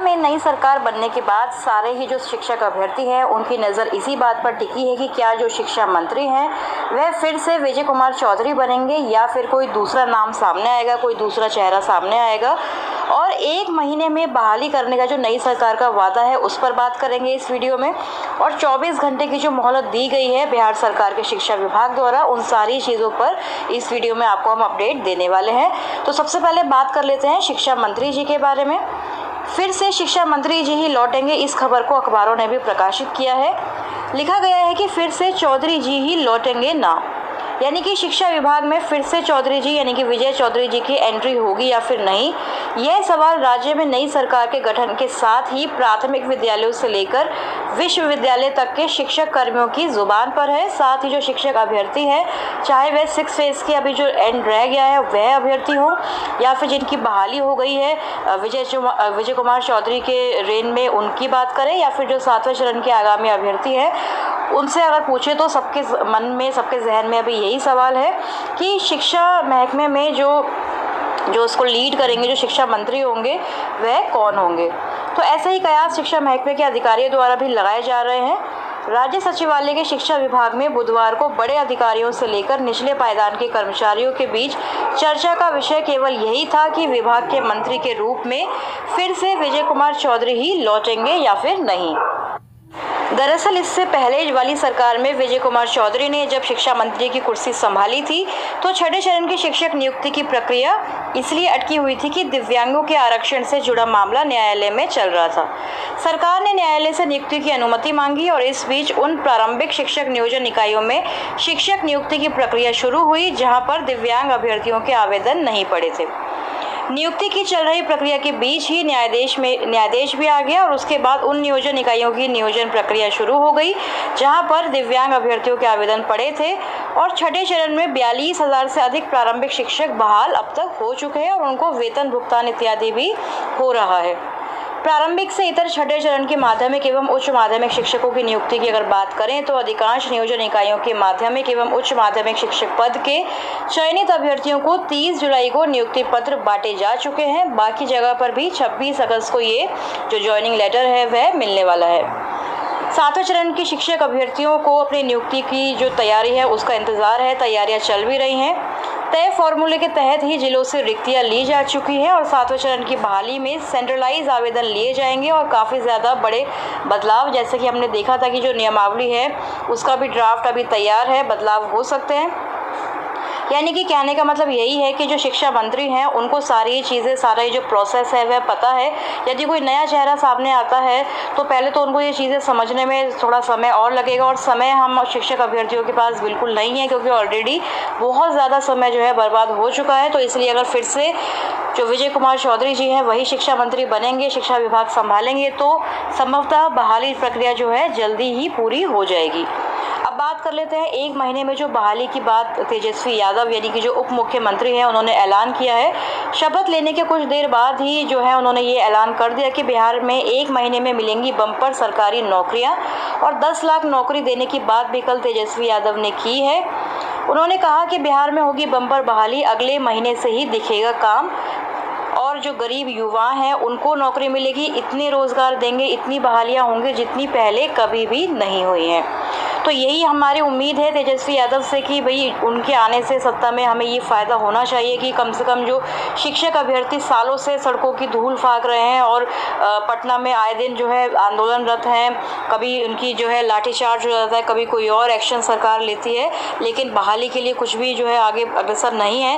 में नई सरकार बनने के बाद सारे ही जो शिक्षक अभ्यर्थी हैं उनकी नज़र इसी बात पर टिकी है कि क्या जो शिक्षा मंत्री हैं वह फिर से विजय कुमार चौधरी बनेंगे या फिर कोई दूसरा नाम सामने आएगा, कोई दूसरा चेहरा सामने आएगा। और 1 महीने में बहाली करने का जो नई सरकार का वादा है उस पर बात करेंगे इस वीडियो में। और 24 घंटे की जो मोहलत दी गई है बिहार सरकार के शिक्षा विभाग द्वारा, उन सारी चीज़ों पर इस वीडियो में आपको हम अपडेट देने वाले हैं। तो सबसे पहले बात कर लेते हैं शिक्षा मंत्री जी के बारे में। फिर से शिक्षा मंत्री जी ही लौटेंगे, इस खबर को अखबारों ने भी प्रकाशित किया है। लिखा गया है कि फिर से चौधरी जी ही लौटेंगे ना, यानी कि शिक्षा विभाग में फिर से चौधरी जी यानी कि विजय चौधरी जी की एंट्री होगी या फिर नहीं। यह सवाल राज्य में नई सरकार के गठन के साथ ही प्राथमिक विद्यालयों से लेकर विश्वविद्यालय तक के शिक्षक कर्मियों की जुबान पर है। साथ ही जो शिक्षक अभ्यर्थी है, चाहे वह 6 फेज के अभी जो एंड रह गया है वह अभ्यर्थी हो या फिर जिनकी बहाली हो गई है विजय कुमार चौधरी के रेन में, उनकी बात करें या फिर जो 7वें चरण के आगामी अभ्यर्थी है उनसे अगर पूछे तो सबके मन में, सबके जहन में अभी यही सवाल है कि शिक्षा महकमे में जो उसको लीड करेंगे, जो शिक्षा मंत्री होंगे वह कौन होंगे। तो ऐसे ही कयास शिक्षा महकमे के अधिकारियों द्वारा भी लगाए जा रहे हैं। राज्य सचिवालय के शिक्षा विभाग में बुधवार को बड़े अधिकारियों से लेकर निचले पायदान के कर्मचारियों के बीच चर्चा का विषय केवल यही था कि विभाग के मंत्री के रूप में फिर से विजय कुमार चौधरी ही लौटेंगे या फिर नहीं। दरअसल इससे पहले वाली सरकार में विजय कुमार चौधरी ने जब शिक्षा मंत्री की कुर्सी संभाली थी तो 6ठे चरण की शिक्षक नियुक्ति की प्रक्रिया इसलिए अटकी हुई थी कि दिव्यांगों के आरक्षण से जुड़ा मामला न्यायालय में चल रहा था। सरकार ने न्यायालय से नियुक्ति की अनुमति मांगी और इस बीच उन प्रारंभिक शिक्षक नियोजन इकाइयों में शिक्षक नियुक्ति की प्रक्रिया शुरू हुई जहाँ पर दिव्यांग अभ्यर्थियों के आवेदन नहीं पड़े थे। नियुक्ति की चल रही प्रक्रिया के बीच ही न्यायाधीश भी आ गया और उसके बाद उन नियोजन इकाइयों की नियोजन प्रक्रिया शुरू हो गई जहां पर दिव्यांग अभ्यर्थियों के आवेदन पड़े थे। और 6ठे चरण में 42,000 से अधिक प्रारंभिक शिक्षक बहाल अब तक हो चुके हैं और उनको वेतन भुगतान इत्यादि भी हो रहा है। प्रारंभिक से इतर 6ठे चरण के माध्यमिक एवं उच्च माध्यमिक शिक्षकों की नियुक्ति की अगर बात करें तो अधिकांश नियोजन इकाइयों के माध्यमिक एवं उच्च माध्यमिक शिक्षक पद के चयनित अभ्यर्थियों को 30 जुलाई को नियुक्ति पत्र बांटे जा चुके हैं। बाकी जगह पर भी 26 अगस्त को ये जो ज्वाइनिंग लेटर है वह मिलने वाला है। 7वें चरण के शिक्षक अभ्यर्थियों को अपनी नियुक्ति की जो तैयारी है उसका इंतजार है, तैयारियां चल भी रही हैं। तय फॉर्मूले के तहत ही जिलों से रिक्तियां ली जा चुकी हैं और 7वें चरण की बहाली में सेंट्रलाइज आवेदन लिए जाएंगे और काफ़ी ज़्यादा बड़े बदलाव, जैसे कि हमने देखा था कि जो नियमावली है उसका भी ड्राफ्ट अभी तैयार है, बदलाव हो सकते हैं। यानी कि कहने का मतलब यही है कि जो शिक्षा मंत्री हैं उनको सारी चीज़ें, सारा जो प्रोसेस है वह पता है। यदि कोई नया चेहरा सामने आता है तो पहले तो उनको ये चीज़ें समझने में थोड़ा समय और लगेगा और समय हम शिक्षक अभ्यर्थियों के पास बिल्कुल नहीं है क्योंकि ऑलरेडी बहुत ज़्यादा समय जो है बर्बाद हो चुका है। तो इसलिए अगर फिर से जो विजय कुमार चौधरी जी हैं वही शिक्षा मंत्री बनेंगे, शिक्षा विभाग संभालेंगे तो संभवतः बहाली प्रक्रिया जो है जल्दी ही पूरी हो जाएगी। अब बात कर लेते हैं 1 महीने में जो बहाली की बात तेजस्वी यादव यानी कि जो उप मुख्यमंत्री हैं उन्होंने ऐलान किया है। शपथ लेने के कुछ देर बाद ही जो है उन्होंने ये ऐलान कर दिया कि बिहार में 1 महीने में मिलेंगी बम्पर सरकारी नौकरियां और 10 लाख नौकरी देने की बात भी कल तेजस्वी यादव ने की है। उन्होंने कहा कि बिहार में होगी बम्पर बहाली, अगले महीने से ही दिखेगा काम और जो गरीब युवा हैं उनको नौकरी मिलेगी, इतने रोजगार देंगे, इतनी बहालियां होंगी जितनी पहले कभी भी नहीं हुई हैं। तो यही हमारी उम्मीद है तेजस्वी यादव से कि भाई उनके आने से सत्ता में हमें ये फ़ायदा होना चाहिए कि कम से कम जो शिक्षक अभ्यर्थी सालों से सड़कों की धूल फाक रहे हैं और पटना में आए दिन जो है आंदोलनरत हैं, कभी उनकी जो है लाठीचार्ज हो जाता है, कभी कोई और एक्शन सरकार लेती है, लेकिन बहाली के लिए कुछ भी जो है आगे अग्रसर नहीं है।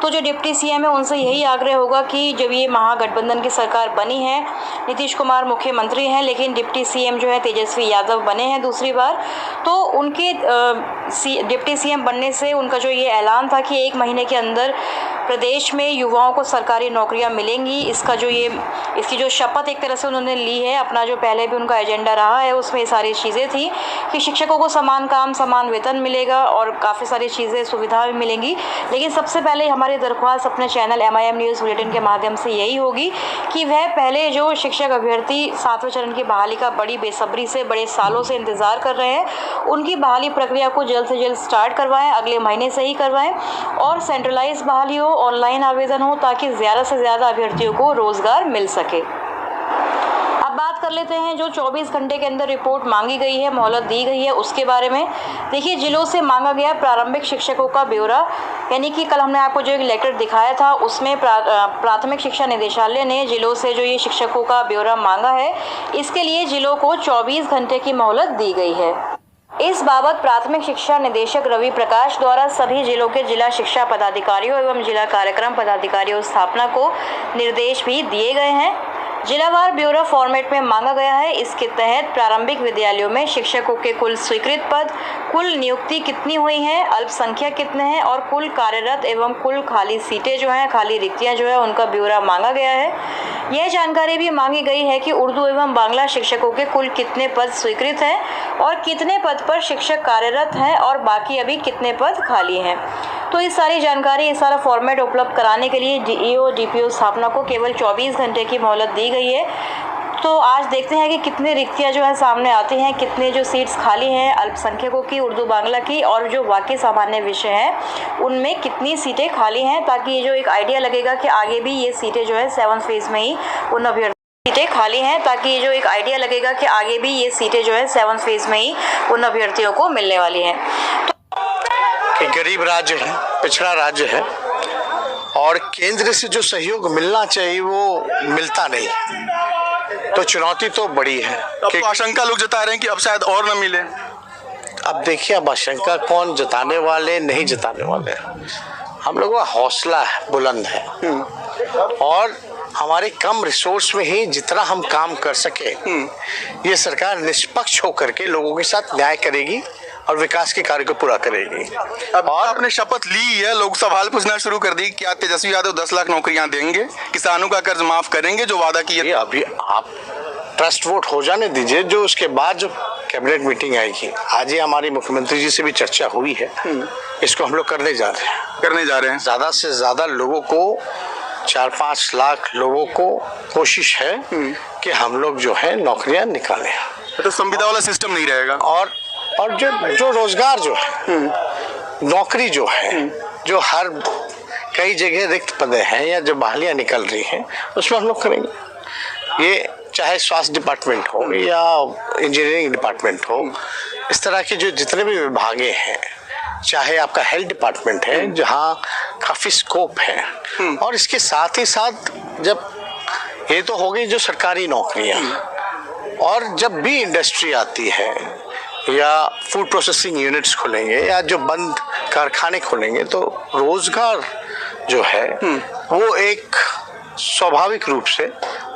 तो जो डिप्टी सीएम है उनसे यही आग्रह होगा कि जब ये महागठबंधन की सरकार बनी है, नीतीश कुमार मुख्यमंत्री हैं लेकिन डिप्टी सीएम जो है तेजस्वी यादव बने हैं दूसरी बार, तो उनके डिप्टी सीएम बनने से उनका जो ये ऐलान था कि 1 महीने के अंदर प्रदेश में युवाओं को सरकारी नौकरियां मिलेंगी, इसकी जो शपथ एक तरह से उन्होंने ली है, अपना जो पहले भी उनका एजेंडा रहा है उसमें ये सारी चीज़ें थी कि शिक्षकों को समान काम समान वेतन मिलेगा और काफ़ी सारी चीज़ें सुविधा भी मिलेंगी। लेकिन सबसे पहले हमारी दरख्वास्त अपने चैनल MIM न्यूज़ बुलेटिन के माध्यम से यही होगी कि वह पहले जो शिक्षक अभ्यर्थी 7वें चरण की बहाली का बड़ी बेसब्री से बड़े सालों से इंतज़ार कर रहे हैं उनकी बहाली प्रक्रिया को जल्द से जल्द स्टार्ट करवाएं, अगले महीने से ही करवाएं और सेंट्रलाइज बहाली हो, ऑनलाइन आवेदन हो ताकि ज़्यादा से ज़्यादा अभ्यर्थियों को रोज़गार मिल सके। बात कर लेते हैं जो 24 घंटे के अंदर रिपोर्ट मांगी गई है, मोहलत दी गई है, उसके बारे में। देखिए, जिलों से मांगा गया प्रारंभिक शिक्षकों का ब्यौरा, यानी कि कल हमने आपको जो एक लेटर दिखाया था उसमें प्राथमिक शिक्षा निदेशालय ने जिलों से जो ये शिक्षकों का ब्यौरा मांगा है, इसके लिए जिलों को 24 घंटे की मोहलत दी गई है। इस बाबत प्राथमिक शिक्षा निदेशक रवि प्रकाश द्वारा सभी जिलों के जिला शिक्षा पदाधिकारियों एवं जिला कार्यक्रम पदाधिकारियों स्थापना को निर्देश भी दिए गए हैं। जिलावार ब्यौरा फॉर्मेट में मांगा गया है। इसके तहत प्रारंभिक विद्यालयों में शिक्षकों के कुल स्वीकृत पद, कुल नियुक्ति कितनी हुई हैं, अल्पसंख्यक कितने हैं और कुल कार्यरत एवं कुल खाली सीटें जो हैं, खाली रिक्तियां जो है, उनका ब्यौरा मांगा गया है। यह जानकारी भी मांगी गई है कि उर्दू एवं बांग्ला शिक्षकों के कुल कितने पद स्वीकृत हैं और कितने पद पर शिक्षक कार्यरत हैं और बाकी अभी कितने पद खाली हैं। तो इस सारी जानकारी, ये सारा फॉर्मेट उपलब्ध कराने के लिए डीईओ डीपीओ स्थापना को केवल 24 घंटे की मोहलत दी गई है। तो आज देखते हैं कि कितने रिक्तियां जो है सामने आती हैं, कितने जो सीट्स खाली हैं अल्पसंख्यकों की, उर्दू बांग्ला की, और जो बाकी सामान्य विषय हैं उनमें कितनी सीटें खाली हैं, ताकि ये जो एक आइडिया लगेगा कि आगे भी ये सीटें जो है 7th फेज में ही उन अभ्यर्थियों को मिलने वाली हैं। कि गरीब राज्य है, पिछड़ा राज्य है और केंद्र से जो सहयोग मिलना चाहिए वो मिलता नहीं, तो चुनौती तो बड़ी है। अब तो आशंका लोग जता रहे हैं कि अब शायद और न मिले। अब देखिए, अब आशंका कौन जताने वाले नहीं जताने वाले, हम लोगों का हौसला है, बुलंद है और हमारे कम रिसोर्स में ही जितना हम काम कर सके, ये सरकार निष्पक्ष होकर के लोगों के साथ न्याय करेगी और विकास के कार्य को पूरा करेगी। अब और आपने शपथ ली है, लोग सवाल पूछना शुरू कर दी, क्या तेजस्वी यादव 10 लाख नौकरियां देंगे, किसानों का कर्ज माफ करेंगे, जो वादा किया? अभी आप ट्रस्ट वोट हो जाने दीजिए, जो उसके बाद जो कैबिनेट मीटिंग आएगी, आज ही हमारी मुख्यमंत्री जी से भी चर्चा हुई है, इसको हम लोग करने जा रहे हैं। ज्यादा से ज्यादा लोगों को, 4-5 लाख लोगों को कोशिश है कि हम लोग जो है नौकरियां निकालें। तो संविदा वाला सिस्टम नहीं रहेगा और जो रोजगार जो है, नौकरी जो है, जो हर कई जगह रिक्त पदे हैं या जो बहालियां निकल रही हैं, उसमें हम लोग करेंगे। ये चाहे स्वास्थ्य डिपार्टमेंट हो या इंजीनियरिंग डिपार्टमेंट हो, इस तरह के जो जितने भी विभागे हैं, चाहे आपका हेल्थ डिपार्टमेंट है जहाँ काफी स्कोप है, और इसके साथ ही साथ जब ये तो हो गई जो सरकारी नौकरियां, और जब भी इंडस्ट्री आती है या फूड प्रोसेसिंग यूनिट्स खुलेंगे या जो बंद कारखाने खुलेंगे, तो रोजगार जो है वो एक स्वाभाविक रूप से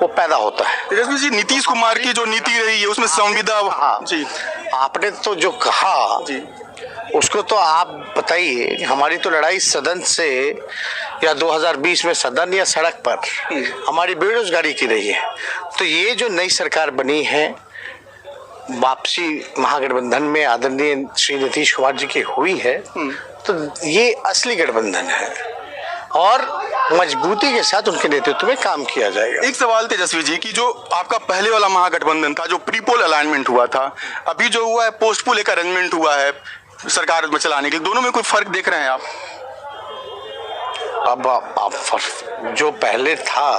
वो पैदा होता है। तेजस्वी जी, नीतीश कुमार की जो नीति रही है उसमें संविदा, हाँ जी, आपने तो जो कहा जी उसको तो आप बताइए। हमारी तो लड़ाई सदन से या 2020 में सदन या सड़क पर हमारी बेरोजगारी की रही है। तो ये जो नई सरकार बनी है, वापसी महागठबंधन में आदरणीय श्री नीतीश कुमार जी की हुई है, तो ये असली गठबंधन है और मजबूती के साथ उनके नेतृत्व में काम किया जाएगा। एक सवाल तेजस्वी जी की, जो आपका पहले वाला महागठबंधन था, जो प्रीपोल अलाइनमेंट हुआ था, अभी जो हुआ है पोस्ट पोल एक अरेंजमेंट हुआ है सरकार में चलाने के लिए, दोनों में कोई फर्क देख रहे हैं आप? अब आप जो पहले था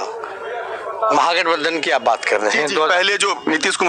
महागठबंधन की आप बात कर रहे हैं, पहले जो नीतीश कुमार